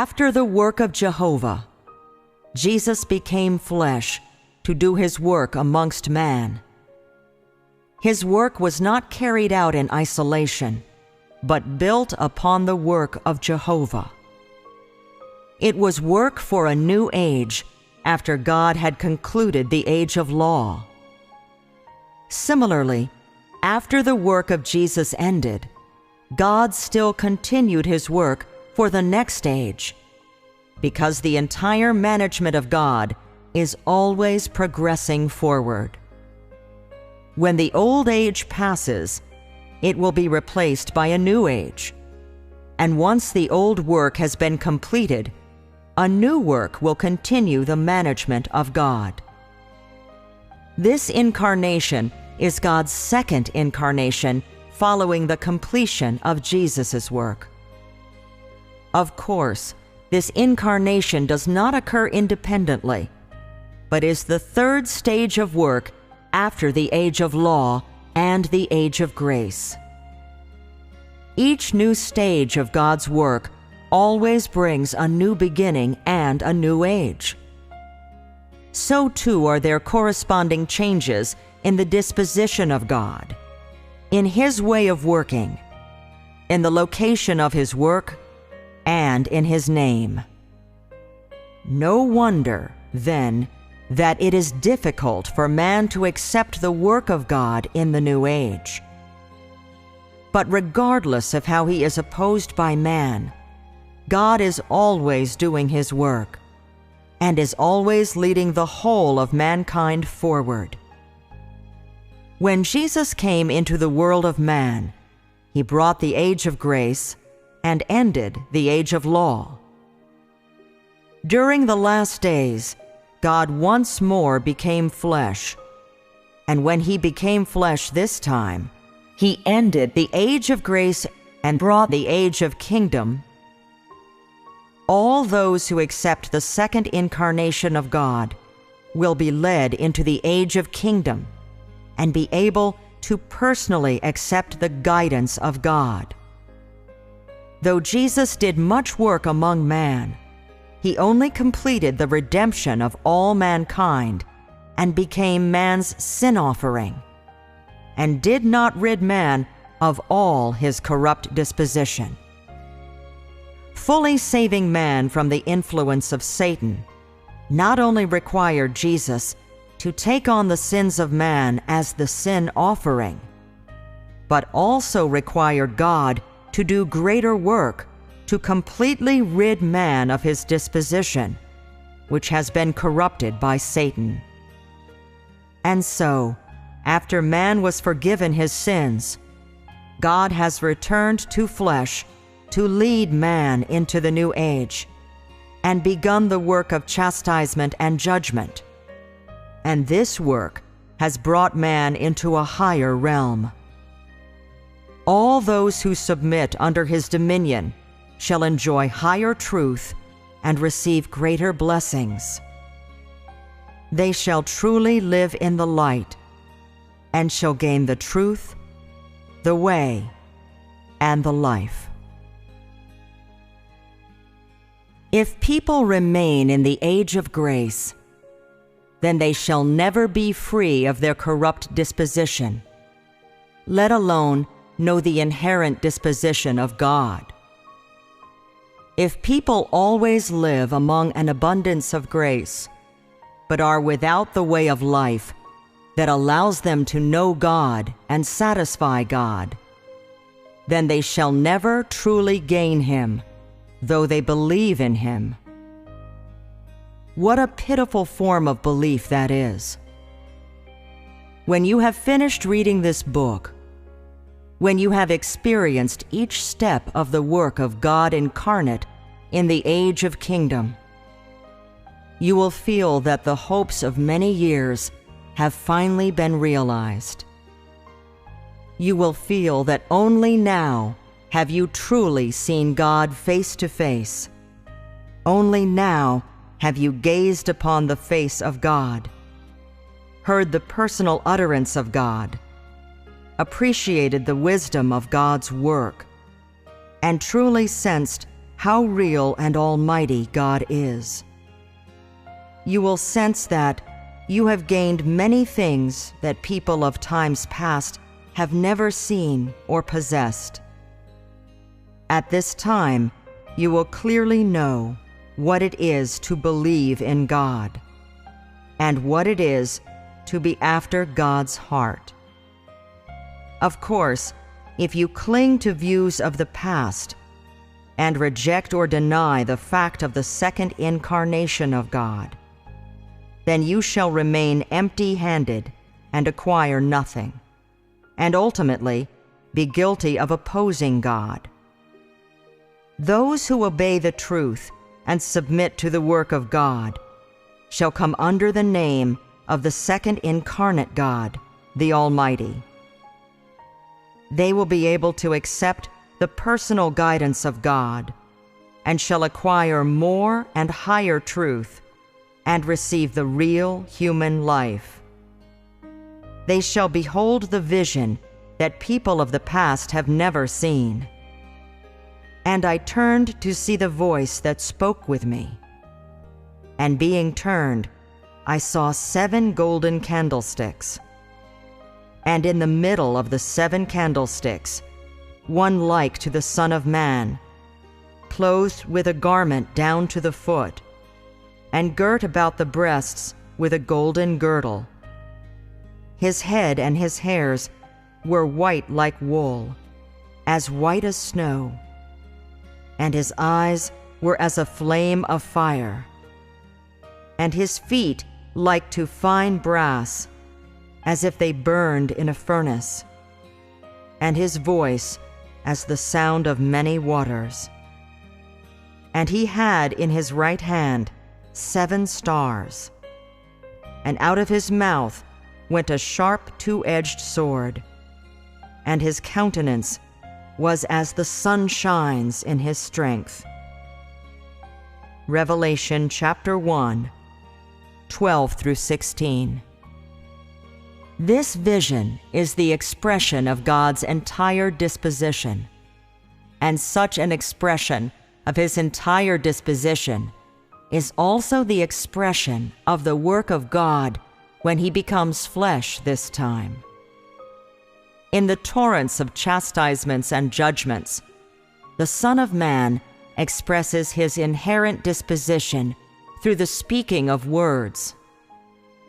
After the work of Jehovah, Jesus became flesh to do his work amongst man. His work was not carried out in isolation, but built upon the work of Jehovah. It was work for a new age after God had concluded the age of law. Similarly, after the work of Jesus ended, God still continued his work for the next age, because the entire management of God is always progressing forward. When the old age passes, it will be replaced by a new age. And once the old work has been completed, a new work will continue the management of God. This incarnation is God's second incarnation following the completion of Jesus' work. Of course, this incarnation does not occur independently, but is the third stage of work after the age of law and the age of grace. Each new stage of God's work always brings a new beginning and a new age. So too are there corresponding changes in the disposition of God, in his way of working, in the location of his work, and in his name. No wonder, then, that it is difficult for man to accept the work of God in the new age. But regardless of how he is opposed by man, God is always doing his work, and is always leading the whole of mankind forward. When Jesus came into the world of man, he brought the age of grace and ended the age of law. During the last days, God once more became flesh, and when he became flesh this time, he ended the age of grace and brought the age of kingdom. All those who accept the second incarnation of God will be led into the age of kingdom and be able to personally accept the guidance of God. Though Jesus did much work among man, he only completed the redemption of all mankind and became man's sin offering, and did not rid man of all his corrupt disposition. Fully saving man from the influence of Satan not only required Jesus to take on the sins of man as the sin offering, but also required God to do greater work to completely rid man of his disposition, which has been corrupted by Satan. And so, after man was forgiven his sins, God has returned to flesh to lead man into the new age, and begun the work of chastisement and judgment. And this work has brought man into a higher realm. All those who submit under his dominion shall enjoy higher truth and receive greater blessings. They shall truly live in the light, and shall gain the truth, the way, and the life. If people remain in the age of grace, then they shall never be free of their corrupt disposition, let alone know the inherent disposition of God. If people always live among an abundance of grace, but are without the way of life that allows them to know God and satisfy God, then they shall never truly gain him, though they believe in him. What a pitiful form of belief that is. When you have finished reading this book, when you have experienced each step of the work of God incarnate in the age of kingdom, you will feel that the hopes of many years have finally been realized. You will feel that only now have you truly seen God face to face. Only now have you gazed upon the face of God, heard the personal utterance of God, appreciated the wisdom of God's work, and truly sensed how real and almighty God is. You will sense that you have gained many things that people of times past have never seen or possessed. At this time, you will clearly know what it is to believe in God and what it is to be after God's heart. Of course, if you cling to views of the past and reject or deny the fact of the second incarnation of God, then you shall remain empty-handed and acquire nothing, and ultimately be guilty of opposing God. Those who obey the truth and submit to the work of God shall come under the name of the second incarnate God, the Almighty. They will be able to accept the personal guidance of God and shall acquire more and higher truth and receive the real human life. They shall behold the vision that people of the past have never seen. And I turned to see the voice that spoke with me. And being turned, I saw 7 golden candlesticks. And in the middle of the 7 candlesticks, one like to the Son of Man, clothed with a garment down to the foot, and girt about the breasts with a golden girdle. His head and his hairs were white like wool, as white as snow, and his eyes were as a flame of fire, and his feet like to fine brass, as if they burned in a furnace, and his voice as the sound of many waters. And he had in his right hand 7 stars, and out of his mouth went a sharp 2-edged sword, and his countenance was as the sun shines in his strength. Revelation chapter 1, 12 through 16. This vision is the expression of God's entire disposition, and such an expression of his entire disposition is also the expression of the work of God when he becomes flesh this time. In the torrents of chastisements and judgments, the Son of Man expresses his inherent disposition through the speaking of words,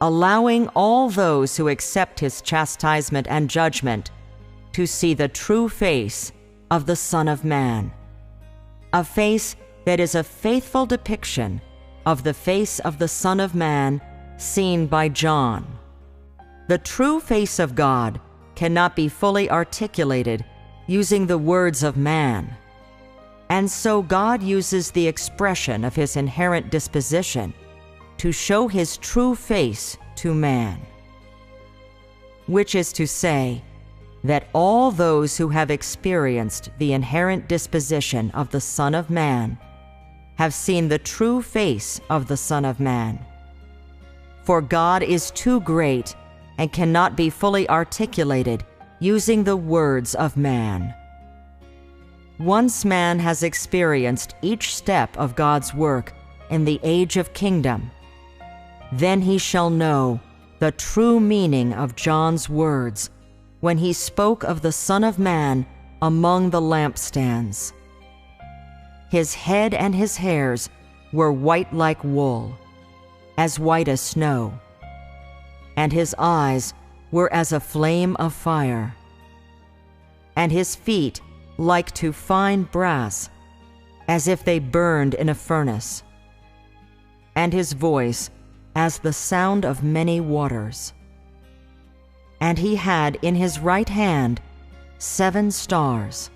allowing all those who accept his chastisement and judgment to see the true face of the Son of Man, a face that is a faithful depiction of the face of the Son of Man seen by John. The true face of God cannot be fully articulated using the words of man, and so God uses the expression of his inherent disposition to show his true face to man, which is to say that all those who have experienced the inherent disposition of the Son of Man have seen the true face of the Son of Man. For God is too great and cannot be fully articulated using the words of man. Once man has experienced each step of God's work in the age of kingdom, then he shall know the true meaning of John's words when he spoke of the Son of Man among the lampstands. His head and his hairs were white like wool, as white as snow, and his eyes were as a flame of fire, and his feet like to fine brass, as if they burned in a furnace, and his voice as the sound of many waters. And he had in his right hand 7 stars,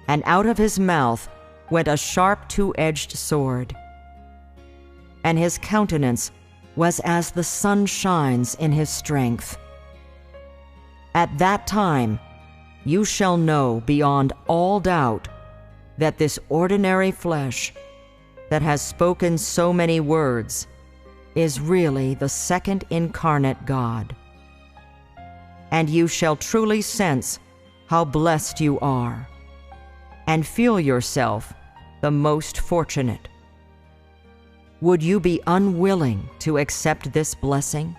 and out of his mouth went a sharp 2-edged sword, and his countenance was as the sun shines in his strength. At that time you shall know beyond all doubt that this ordinary flesh that has spoken so many words is really the second incarnate God. And you shall truly sense how blessed you are. and feel yourself the most fortunate. Would you be unwilling to accept this blessing?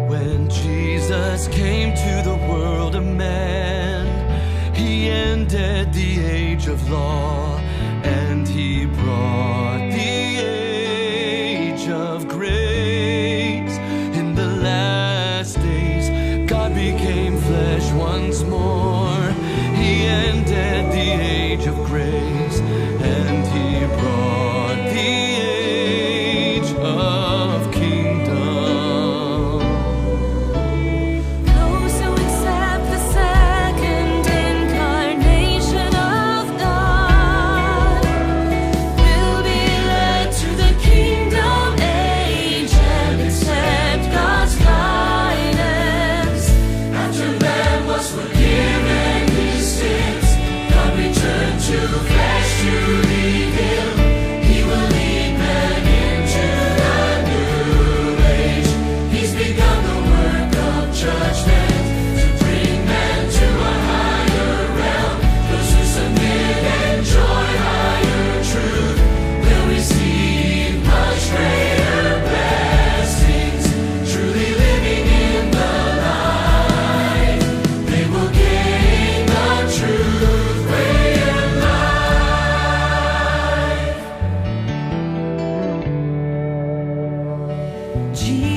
When Jesus came to the world a man, he ended the age of law, and he brought the age of grace. In the last days, God became flesh once more. He ended the age of grace, and he brought the age of kingdom. Those who accept the second incarnation of God will be led to the kingdom age and accept God's guidance. After man was forgiven his sins, God returned to flesh to lead him. He will lead men into the new age. He's begun the work of judgment to bring men to a higher realm. Those who submit and enjoy higher truth will receive much greater blessings. Truly living in the light, they will gain the truth, way, and life. Jesus